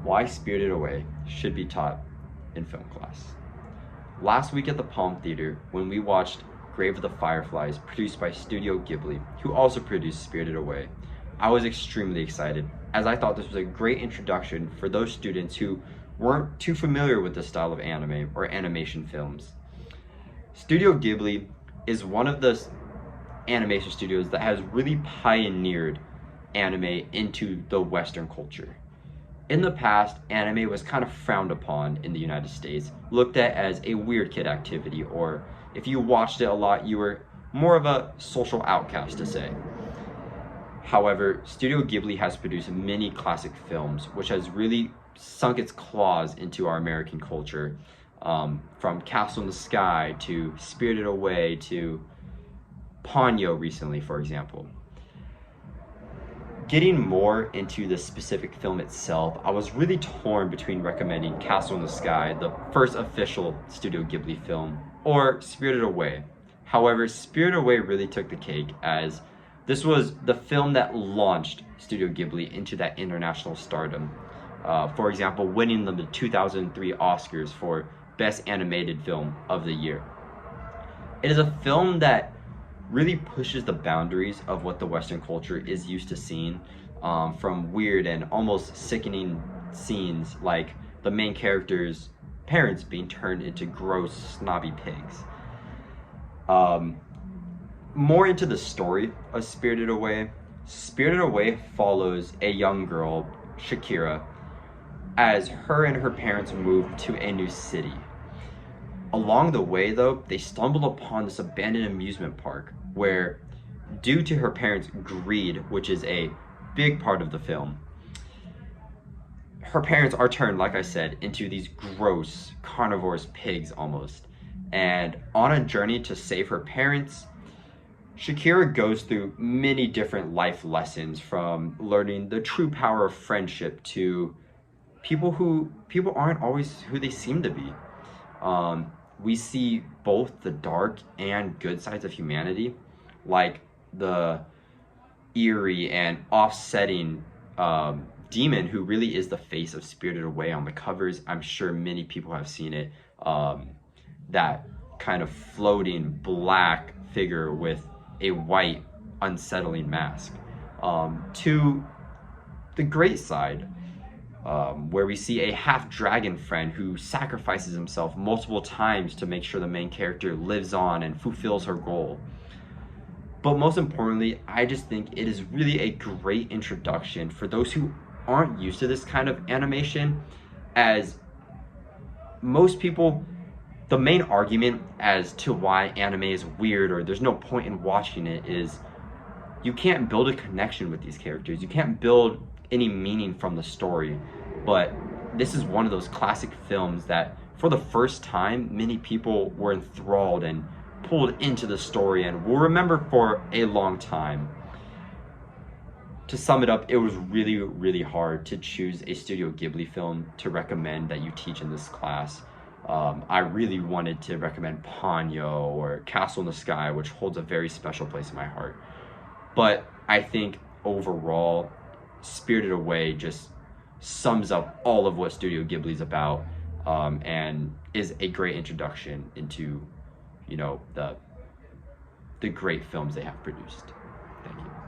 Why Spirited Away should be taught in film class. Last week at the Palm Theater, when we watched Grave of the Fireflies, produced by Studio Ghibli, who also produced Spirited Away, I was extremely excited, as I thought this was a great introduction for those students who weren't too familiar with the style of anime or animation films. Studio Ghibli is one of the animation studios that has really pioneered anime into the Western culture. In the past, anime was kind of frowned upon in the United States, looked at as a weird kid activity, or if you watched it a lot, you were more of a social outcast to say. However, Studio Ghibli has produced many classic films, which has really sunk its claws into our American culture, from Castle in the Sky to Spirited Away to Ponyo recently, for example. Getting more into the specific film itself, I was really torn between recommending Castle in the Sky, the first official Studio Ghibli film, or Spirited Away. However, Spirited Away really took the cake, as this was the film that launched Studio Ghibli into that international stardom. For example, winning the 2003 Oscars for Best Animated Film of the Year. It is a film that really pushes the boundaries of what the Western culture is used to seeing, from weird and almost sickening scenes like the main character's parents being turned into gross, snobby pigs. More into the story of Spirited Away. Spirited Away follows a young girl, Shakira, as her and her parents move to a new city. Along the way, though, they stumble upon this abandoned amusement park where, due to her parents' greed, which is a big part of the film, her parents are turned, like I said, into these gross, carnivorous pigs almost. And on a journey to save her parents, Shakira goes through many different life lessons, from learning the true power of friendship to people aren't always who they seem to be. We see both the dark and good sides of humanity, like the eerie and offsetting demon who really is the face of Spirited Away on the covers. I'm sure many people have seen it. That kind of floating black figure with a white, unsettling mask. To the great side, where we see a half-dragon friend who sacrifices himself multiple times to make sure the main character lives on and fulfills her goal. But most importantly, I just think it is really a great introduction for those who aren't used to this kind of animation, as most people, the main argument as to why anime is weird or there's no point in watching it is you can't build a connection with these characters. You can't build any meaning from the story. But this is one of those classic films that, for the first time, many people were enthralled and pulled into the story and will remember for a long time. To sum it up, it was really, really hard to choose a Studio Ghibli film to recommend that you teach in this class. I really wanted to recommend Ponyo or Castle in the Sky, which holds a very special place in my heart. But I think overall, Spirited Away just sums up all of what Studio Ghibli's about, and is a great introduction into, the great films they have produced. Thank you.